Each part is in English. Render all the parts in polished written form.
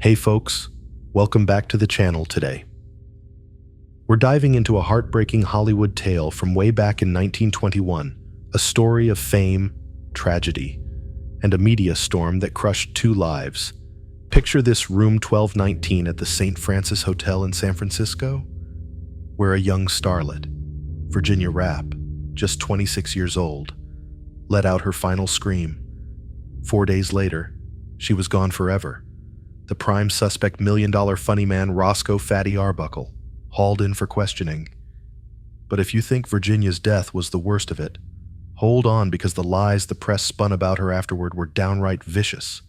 Hey folks, welcome back to the channel today. We're diving into a heartbreaking Hollywood tale from way back in 1921, a story of fame, tragedy, and a media storm that crushed 2 lives. Picture this room 1219 at the St. Francis Hotel in San Francisco, where a young starlet, Virginia Rappe, just 26 years old, let out her final scream. 4 days later, she was gone forever. The prime suspect, million-dollar funny man Roscoe Fatty Arbuckle, hauled in for questioning. But if you think Virginia's death was the worst of it, hold on, because the lies the press spun about her afterward were downright vicious.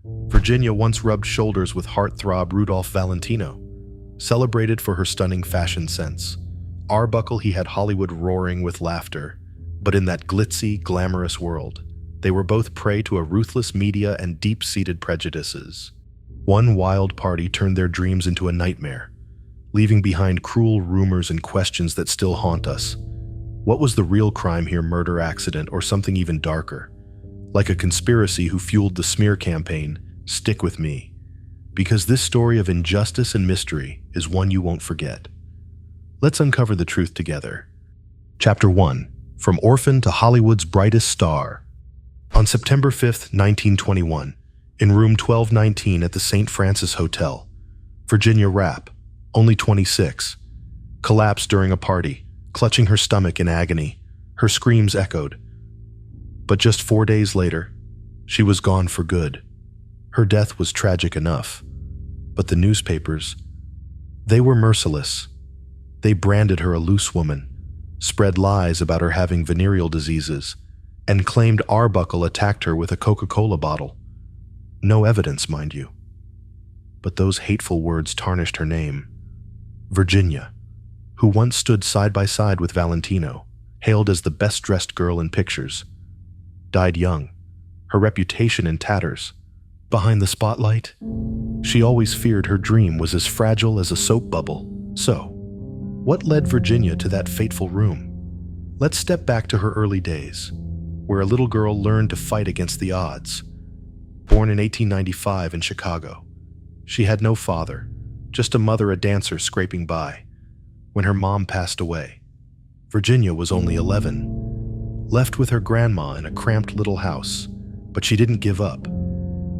Virginia once rubbed shoulders with heartthrob Rudolph Valentino, celebrated for her stunning fashion sense. Arbuckle, he had Hollywood roaring with laughter. But in that glitzy, glamorous world, they were both prey to a ruthless media and deep-seated prejudices. One wild party turned their dreams into a nightmare, leaving behind cruel rumors and questions that still haunt us. What was the real crime here, murder, accident, or something even darker? Like a conspiracy who fueled the smear campaign, stick with me, because this story of injustice and mystery is one you won't forget. Let's uncover the truth together. Chapter 1. From Orphan to Hollywood's Brightest Star. On September 5th, 1921, in room 1219 at the St. Francis Hotel, Virginia Rappe, only 26, collapsed during a party, clutching her stomach in agony. Her screams echoed. But just 4 days later, she was gone for good. Her death was tragic enough, but the newspapers, they were merciless. They branded her a loose woman, spread lies about her having venereal diseases, and claimed Arbuckle attacked her with a Coca-Cola bottle. No evidence, mind you. But those hateful words tarnished her name. Virginia, who once stood side by side with Valentino, hailed as the best-dressed girl in pictures, died young, her reputation in tatters. Behind the spotlight, she always feared her dream was as fragile as a soap bubble. So, what led Virginia to that fateful room? Let's step back to her early days, where a little girl learned to fight against the odds. Born in 1895 in Chicago, she had no father, just a mother, a dancer scraping by. When her mom passed away, Virginia was only 11, left with her grandma in a cramped little house, but she didn't give up.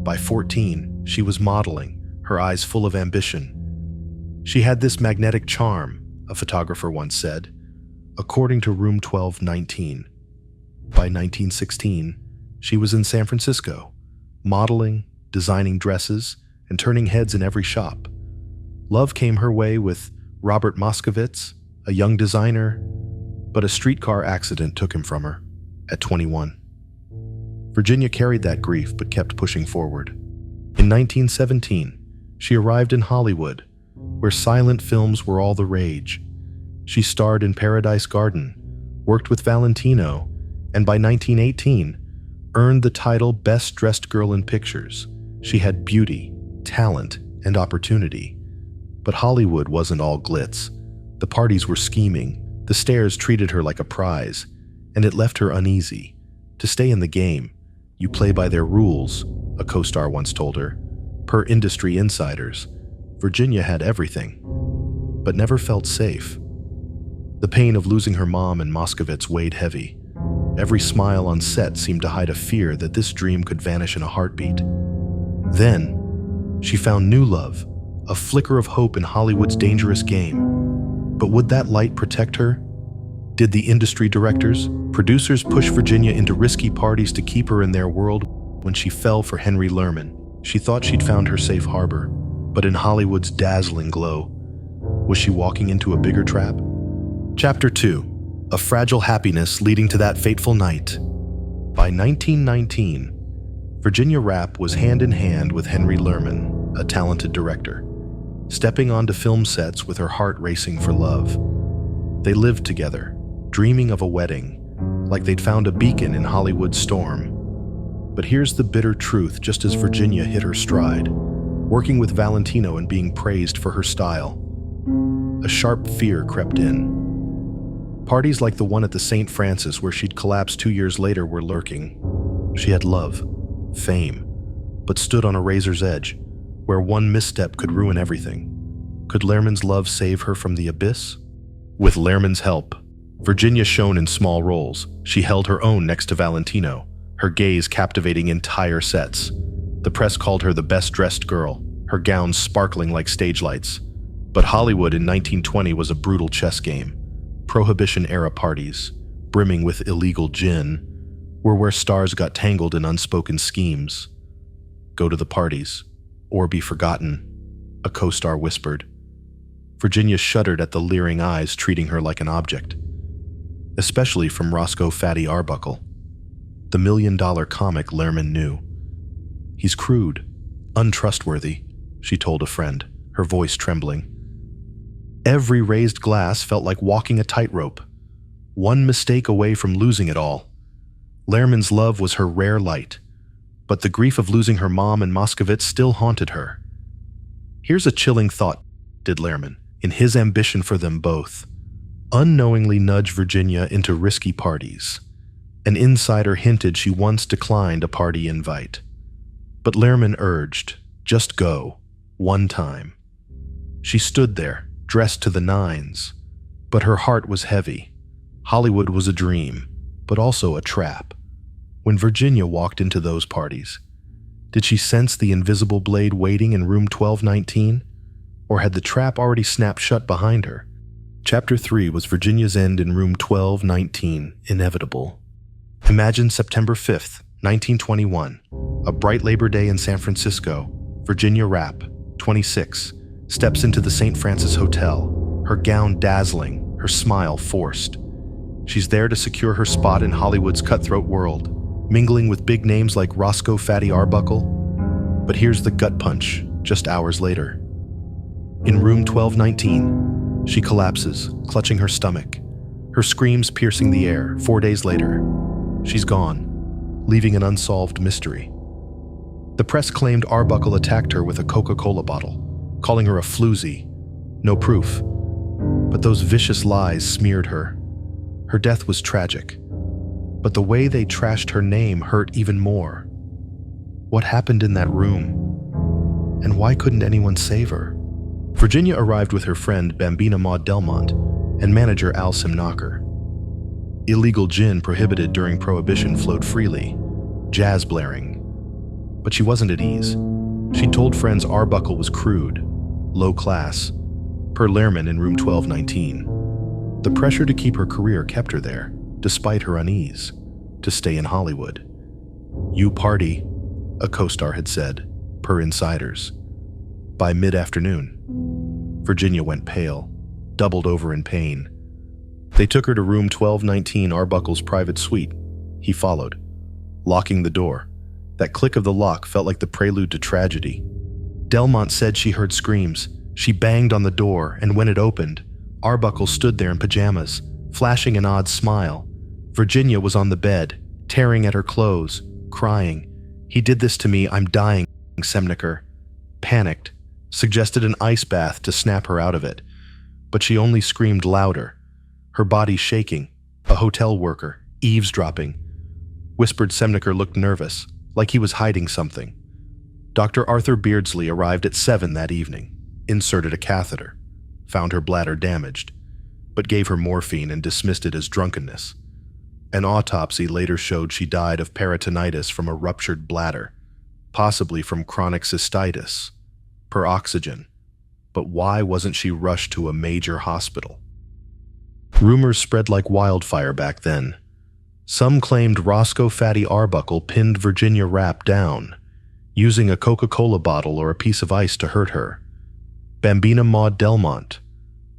By 14, she was modeling, her eyes full of ambition. She had this magnetic charm, a photographer once said, according to room 1219. By 1916, she was in San Francisco, modeling, designing dresses, and turning heads in every shop. Love came her way with Robert Moskowitz, a young designer, but a streetcar accident took him from her at 21. Virginia carried that grief but kept pushing forward. In 1917, she arrived in Hollywood, where silent films were all the rage. She starred in Paradise Garden, worked with Valentino, and by 1918, earned the title Best Dressed Girl in Pictures. She had beauty, talent, and opportunity. But Hollywood wasn't all glitz. The parties were scheming, the stars treated her like a prize, and it left her uneasy. To stay in the game, you play by their rules, a co-star once told her. Per industry insiders, Virginia had everything, but never felt safe. The pain of losing her mom and Moskowitz weighed heavy. Every smile on set seemed to hide a fear that this dream could vanish in a heartbeat. Then, she found new love, a flicker of hope in Hollywood's dangerous game. But would that light protect her? Did the industry directors, producers push Virginia into risky parties to keep her in their world? When she fell for Henry Lerman, she thought she'd found her safe harbor. But in Hollywood's dazzling glow, was she walking into a bigger trap? Chapter 2. A fragile happiness leading to that fateful night. By 1919, Virginia Rappe was hand in hand with Henry Lerman, a talented director, stepping onto film sets with her heart racing for love. They lived together, dreaming of a wedding, like they'd found a beacon in Hollywood's storm. But here's the bitter truth. Just as Virginia hit her stride, working with Valentino and being praised for her style, a sharp fear crept in. Parties like the one at the St. Francis where she'd collapsed 2 years later were lurking. She had love, fame, but stood on a razor's edge. where one misstep could ruin everything. Could Lehrman's love save her from the abyss? With Lehrman's help, Virginia shone in small roles. She held her own next to Valentino, her gaze captivating entire sets. The press called her the best-dressed girl, her gowns sparkling like stage lights. But Hollywood in 1920 was a brutal chess game. Prohibition-era parties, brimming with illegal gin, were where stars got tangled in unspoken schemes. "Go to the parties, or be forgotten," a co-star whispered. Virginia shuddered at the leering eyes treating her like an object, especially from Roscoe Fatty Arbuckle, the million-dollar comic Lehrman knew. "He's crude, untrustworthy," she told a friend, her voice trembling. Every raised glass felt like walking a tightrope, one mistake away from losing it all. Lehrman's love was her rare light, but the grief of losing her mom and Moskowitz still haunted her. Here's a chilling thought, did Lehrman, in his ambition for them both, unknowingly nudge Virginia into risky parties. An insider hinted she once declined a party invite. But Lehrman urged, just go, one time. She stood there, dressed to the nines, but her heart was heavy. Hollywood was a dream, but also a trap. When Virginia walked into those parties, did she sense the invisible blade waiting in room 1219? Or had the trap already snapped shut behind her? Chapter 3 was Virginia's end in room 1219, inevitable. Imagine September 5th, 1921, a bright Labor Day in San Francisco. Virginia Rappe, 26, steps into the St. Francis Hotel, her gown dazzling, her smile forced. She's there to secure her spot in Hollywood's cutthroat world, mingling with big names like Roscoe Fatty Arbuckle. But here's the gut punch, just hours later. In room 1219, she collapses, clutching her stomach, her screams piercing the air. 4 days later, she's gone, leaving an unsolved mystery. The press claimed Arbuckle attacked her with a Coca-Cola bottle, calling her a floozy. No proof. But those vicious lies smeared her. Her death was tragic. But the way they trashed her name hurt even more. What happened in that room? And why couldn't anyone save her? Virginia arrived with her friend Bambina Maud Delmont and manager Al Simnacher. Illegal gin prohibited during Prohibition flowed freely, jazz blaring. But she wasn't at ease. She told friends Arbuckle was crude, low class, per Lehrman in room 1219. The pressure to keep her career kept her there, despite her unease, to stay in Hollywood. "You party," a co-star had said, per insiders. By mid-afternoon, Virginia went pale, doubled over in pain. They took her to room 1219, Arbuckle's private suite. He followed, locking the door. That click of the lock felt like the prelude to tragedy. Delmont said she heard screams. She banged on the door, and when it opened, Arbuckle stood there in pajamas, flashing an odd smile. Virginia was on the bed, tearing at her clothes, crying. "He did this to me, I'm dying," Simnacher, panicked, suggested an ice bath to snap her out of it. But she only screamed louder, her body shaking. A hotel worker, eavesdropping. Whispered Simnacher looked nervous, like he was hiding something. Dr. Arthur Beardsley arrived at 7 that evening, inserted a catheter, found her bladder damaged, but gave her morphine and dismissed it as drunkenness. An autopsy later showed she died of peritonitis from a ruptured bladder, possibly from chronic cystitis, per Oxygen. But why wasn't she rushed to a major hospital? Rumors spread like wildfire back then. Some claimed Roscoe Fatty Arbuckle pinned Virginia Rappe down, using a Coca-Cola bottle or a piece of ice to hurt her. Bambina Maud Delmont,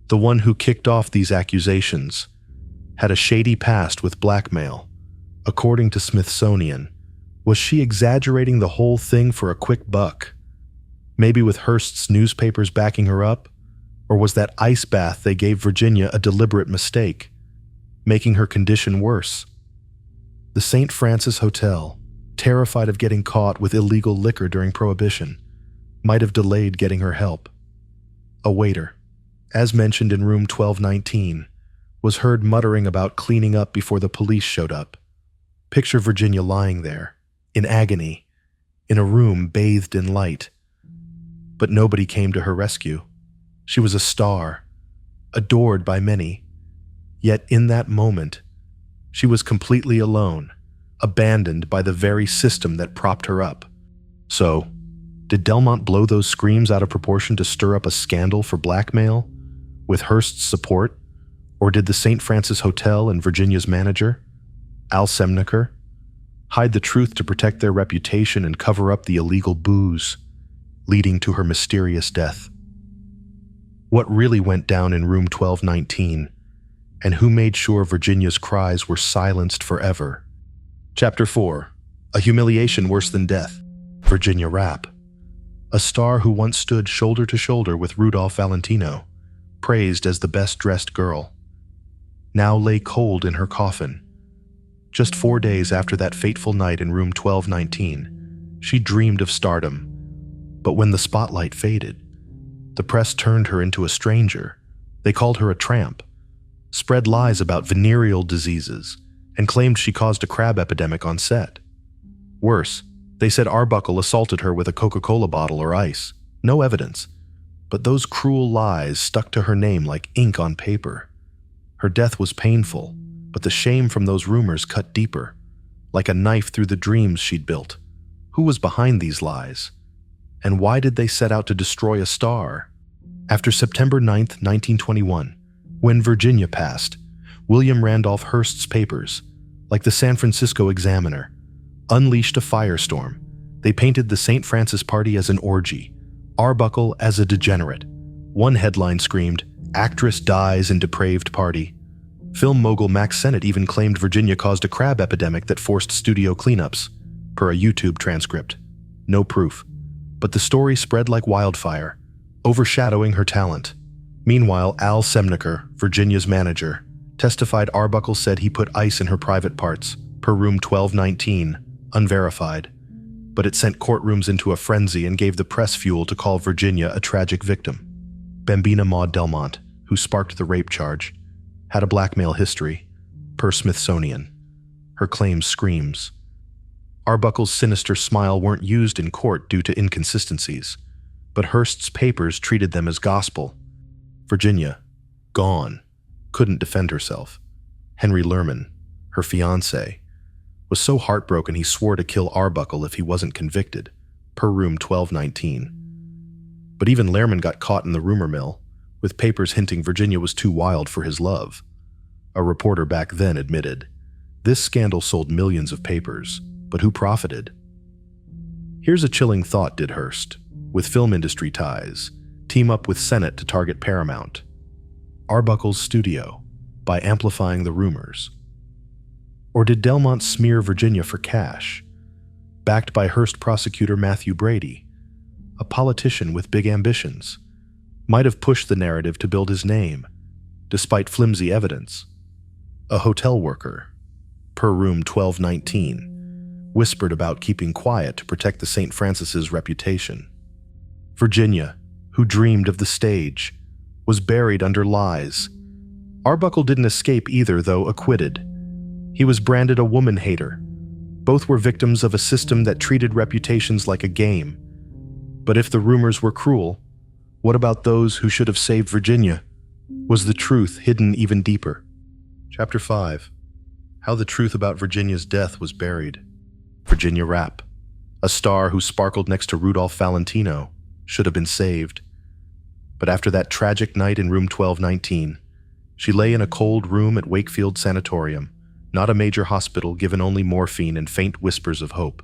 the one who kicked off these accusations, had a shady past with blackmail. According to Smithsonian, was she exaggerating the whole thing for a quick buck? Maybe with Hearst's newspapers backing her up? Or was that ice bath they gave Virginia a deliberate mistake, making her condition worse? The St. Francis Hotel, terrified of getting caught with illegal liquor during Prohibition, might have delayed getting her help. A waiter, as mentioned in room 1219, was heard muttering about cleaning up before the police showed up. Picture Virginia lying there, in agony, in a room bathed in light. but nobody came to her rescue. She was a star, adored by many. Yet in that moment, she was completely alone, abandoned by the very system that propped her up. So, did Delmont blow those screams out of proportion to stir up a scandal for blackmail, with Hearst's support? Or did the St. Francis Hotel and Virginia's manager, Al Semneker, hide the truth to protect their reputation and cover up the illegal booze, leading to her mysterious death? What really went down in room 1219, and who made sure Virginia's cries were silenced forever? Chapter 4. A humiliation worse than death. Virginia Rappe, a star who once stood shoulder to shoulder with Rudolph Valentino, praised as the best-dressed girl, now lay cold in her coffin. Just 4 days after that fateful night in room 1219, she dreamed of stardom. But when the spotlight faded, the press turned her into a stranger. They called her a tramp, spread lies about venereal diseases, and claimed she caused a crab epidemic on set. Worse, they said Arbuckle assaulted her with a Coca-Cola bottle or ice. No evidence. But those cruel lies stuck to her name like ink on paper. Her death was painful, but the shame from those rumors cut deeper, like a knife through the dreams she'd built. Who was behind these lies? And why did they set out to destroy a star? After September 9th, 1921, when Virginia passed, William Randolph Hearst's papers, like the San Francisco Examiner, unleashed a firestorm. They painted the St. Francis party as an orgy, Arbuckle as a degenerate. One headline screamed, "Actress dies in depraved party." Film mogul Max Sennett even claimed Virginia caused a crab epidemic that forced studio cleanups, per a YouTube transcript. No proof. But the story spread like wildfire, overshadowing her talent. Meanwhile, Al Semneker, Virginia's manager, testified Arbuckle said he put ice in her private parts, per room 1219, unverified. But it sent courtrooms into a frenzy and gave the press fuel to call Virginia a tragic victim. Bambina Maud Delmont, who sparked the rape charge, had a blackmail history, per Smithsonian. Her claim screams. Arbuckle's sinister smile weren't used in court due to inconsistencies, but Hearst's papers treated them as gospel. Virginia, gone, couldn't defend herself. Henry Lerman, her fiancé, was so heartbroken he swore to kill Arbuckle if he wasn't convicted, per room 1219. But even Lerman got caught in the rumor mill, with papers hinting Virginia was too wild for his love. A reporter back then admitted, this scandal sold millions of papers, but who profited? Here's a chilling thought: did Hearst, with film industry ties, team up with Sennett to target Paramount, Arbuckle's studio, by amplifying the rumors? Or did Delmont smear Virginia for cash, backed by Hearst prosecutor Matthew Brady, a politician with big ambitions, might have pushed the narrative to build his name, despite flimsy evidence? A hotel worker, per room 1219, whispered about keeping quiet to protect the St. Francis's reputation. Virginia, who dreamed of the stage, was buried under lies. Arbuckle didn't escape either, though acquitted. He was branded a woman-hater. Both were victims of a system that treated reputations like a game. But if the rumors were cruel, what about those who should have saved Virginia? Was the truth hidden even deeper? Chapter 5. How the truth about Virginia's death was buried. Virginia Rappe, a star who sparkled next to Rudolph Valentino, should have been saved. But after that tragic night in room 1219, she lay in a cold room at Wakefield Sanatorium, not a major hospital, given only morphine and faint whispers of hope.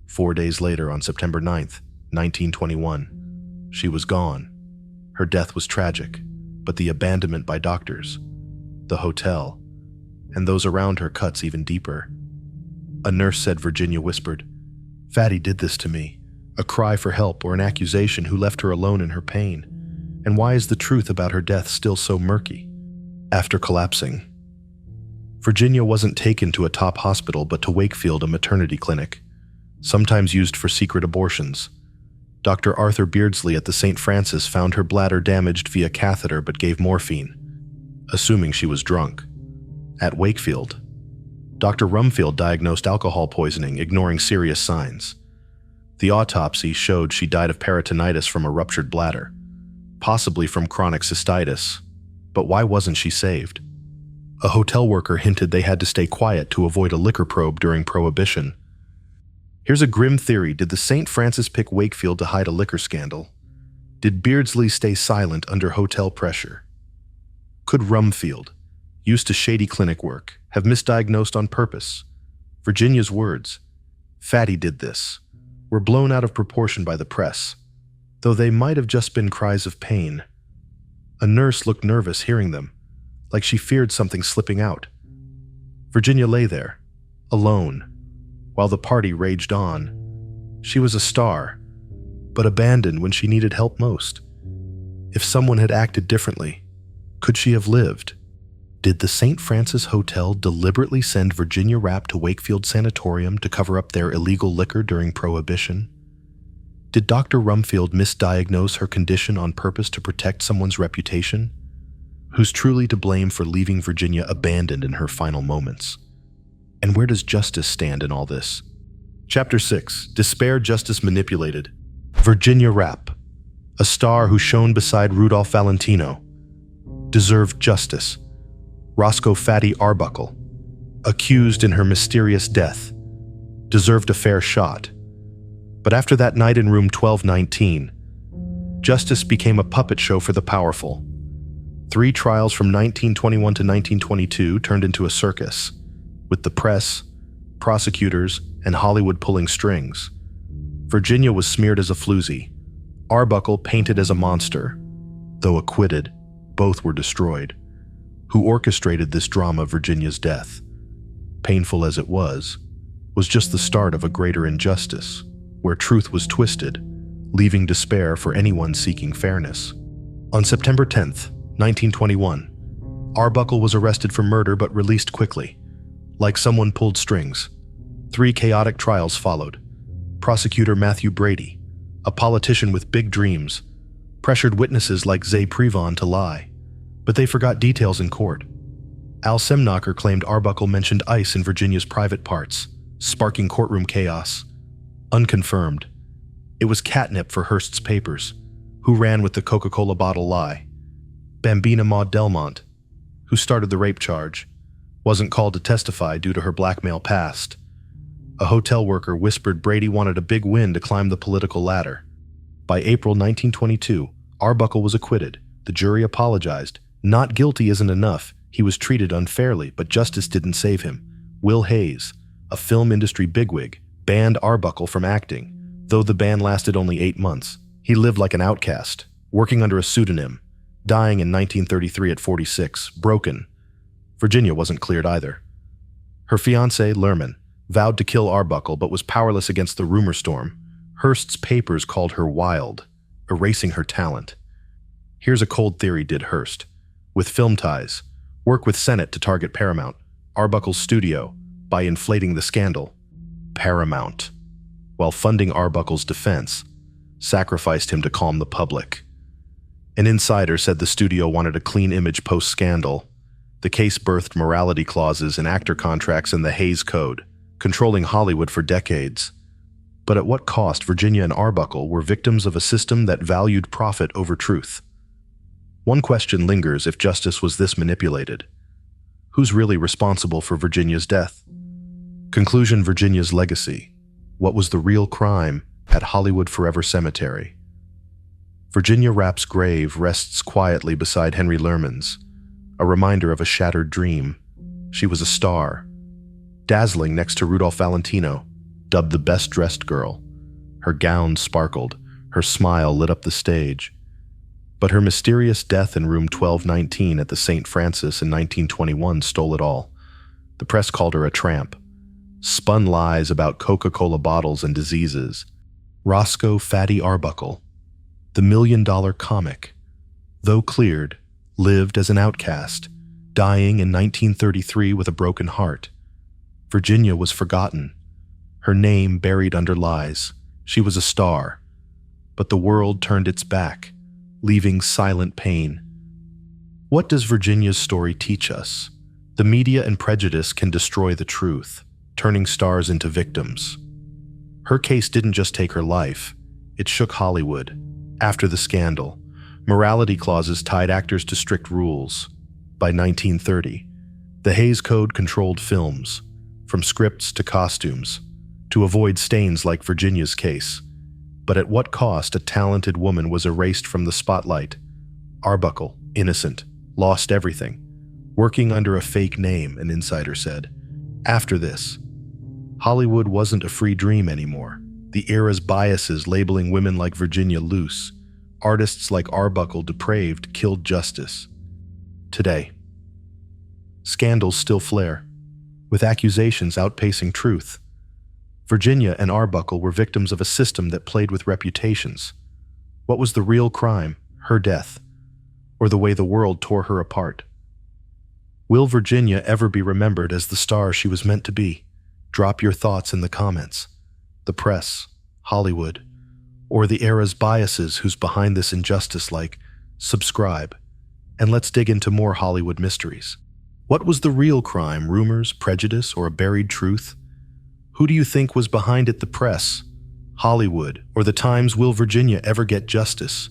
4 days later, on September 9th, 1921, she was gone. Her death was tragic, but the abandonment by doctors, the hotel, and those around her cuts even deeper. A nurse said Virginia whispered, "Fatty did this to me," a cry for help or an accusation who left her alone in her pain. And why is the truth about her death still so murky? After collapsing, Virginia wasn't taken to a top hospital but to Wakefield, a maternity clinic, sometimes used for secret abortions. Dr. Arthur Beardsley at the St. Francis found her bladder damaged via catheter but gave morphine, assuming she was drunk. At Wakefield, Dr. Rumfield diagnosed alcohol poisoning, ignoring serious signs. The autopsy showed she died of peritonitis from a ruptured bladder, possibly from chronic cystitis. But why wasn't she saved? A hotel worker hinted they had to stay quiet to avoid a liquor probe during Prohibition. Here's a grim theory. Did the St. Francis pick Wakefield to hide a liquor scandal? Did Beardsley stay silent under hotel pressure? Could Rumfield, used to shady clinic work, have misdiagnosed on purpose? Virginia's words, "Fatty did this," were blown out of proportion by the press, though they might have just been cries of pain. A nurse looked nervous hearing them, like she feared something slipping out. Virginia lay there, alone, while the party raged on. She was a star, but abandoned when she needed help most. If someone had acted differently, could she have lived? Did the St. Francis Hotel deliberately send Virginia Rappe to Wakefield Sanatorium to cover up their illegal liquor during Prohibition? Did Dr. Rumfield misdiagnose her condition on purpose to protect someone's reputation? Who's truly to blame for leaving Virginia abandoned in her final moments? And where does justice stand in all this? Chapter 6. Despair, Justice Manipulated. Virginia Rappe, a star who shone beside Rudolph Valentino, deserved justice. Roscoe Fatty Arbuckle, accused in her mysterious death, deserved a fair shot. But after that night in room 1219, justice became a puppet show for the powerful. 3 trials from 1921 to 1922 turned into a circus, with the press, prosecutors, and Hollywood pulling strings. Virginia was smeared as a floozy, Arbuckle painted as a monster. Though acquitted, both were destroyed. Who orchestrated this drama of Virginia's death, painful as it was just the start of a greater injustice, where truth was twisted, leaving despair for anyone seeking fairness. On September 10th, 1921, Arbuckle was arrested for murder but released quickly, like someone pulled strings. 3 chaotic trials followed. Prosecutor Matthew Brady, a politician with big dreams, pressured witnesses like Zay Prevon to lie, but they forgot details in court. Al Semnocker claimed Arbuckle mentioned ice in Virginia's private parts, sparking courtroom chaos. Unconfirmed. It was catnip for Hearst's papers, who ran with the Coca-Cola bottle lie. Bambina Maud Delmont, who started the rape charge, wasn't called to testify due to her blackmail past. A hotel worker whispered Brady wanted a big win to climb the political ladder. By April 1922, Arbuckle was acquitted. The jury apologized. Not guilty isn't enough. He was treated unfairly, but justice didn't save him. Will Hayes, a film industry bigwig, banned Arbuckle from acting, though the ban lasted only 8 months. He lived like an outcast, working under a pseudonym, dying in 1933 at 46, broken. Virginia wasn't cleared either. Her fiancé, Lerman, vowed to kill Arbuckle but was powerless against the rumor storm. Hearst's papers called her wild, erasing her talent. Here's a cold theory: did Hearst, with film ties, work with Senate to target Paramount, Arbuckle's studio, by inflating the scandal? Paramount, while funding Arbuckle's defense, sacrificed him to calm the public. An insider said the studio wanted a clean image post-scandal. The case birthed morality clauses in actor contracts and the Hays Code, controlling Hollywood for decades. But at what cost? Virginia and Arbuckle were victims of a system that valued profit over truth. One question lingers: if justice was this manipulated, who's really responsible for Virginia's death? Conclusion: Virginia's legacy. What was the real crime at Hollywood Forever Cemetery? Virginia Rappe's grave rests quietly beside Henry Lerman's, a reminder of a shattered dream. She was a star, dazzling next to Rudolph Valentino, dubbed the best-dressed girl. Her gown sparkled, her smile lit up the stage. But her mysterious death in room 1219 at the St. Francis in 1921 stole it all. The press called her a tramp, spun lies about Coca-Cola bottles and diseases. Roscoe Fatty Arbuckle, the $1 million comic, though cleared, lived as an outcast, dying in 1933 with a broken heart. Virginia was forgotten, her name buried under lies. She was a star, but the world turned its back, leaving silent pain. What does Virginia's story teach us? The media and prejudice can destroy the truth, turning stars into victims. Her case didn't just take her life, it shook Hollywood. After the scandal, morality clauses tied actors to strict rules. By 1930, the Hays Code controlled films, from scripts to costumes, to avoid stains like Virginia's case. But at what cost a talented woman was erased from the spotlight? Arbuckle, innocent, lost everything, working under a fake name, an insider said. After this, Hollywood wasn't a free dream anymore. The era's biases labeling women like Virginia loose, artists like Arbuckle depraved, killed justice. Today, scandals still flare, with accusations outpacing truth. Virginia and Arbuckle were victims of a system that played with reputations. What was the real crime, her death, or the way the world tore her apart? Will Virginia ever be remembered as the star she was meant to be? Drop your thoughts in the comments. The press, Hollywood, or the era's biases who's behind this injustice, like, subscribe, and let's dig into more Hollywood mysteries. What was the real crime, rumors, prejudice, or a buried truth? Who do you think was behind it, the press, Hollywood, or the Times? Will Virginia ever get justice?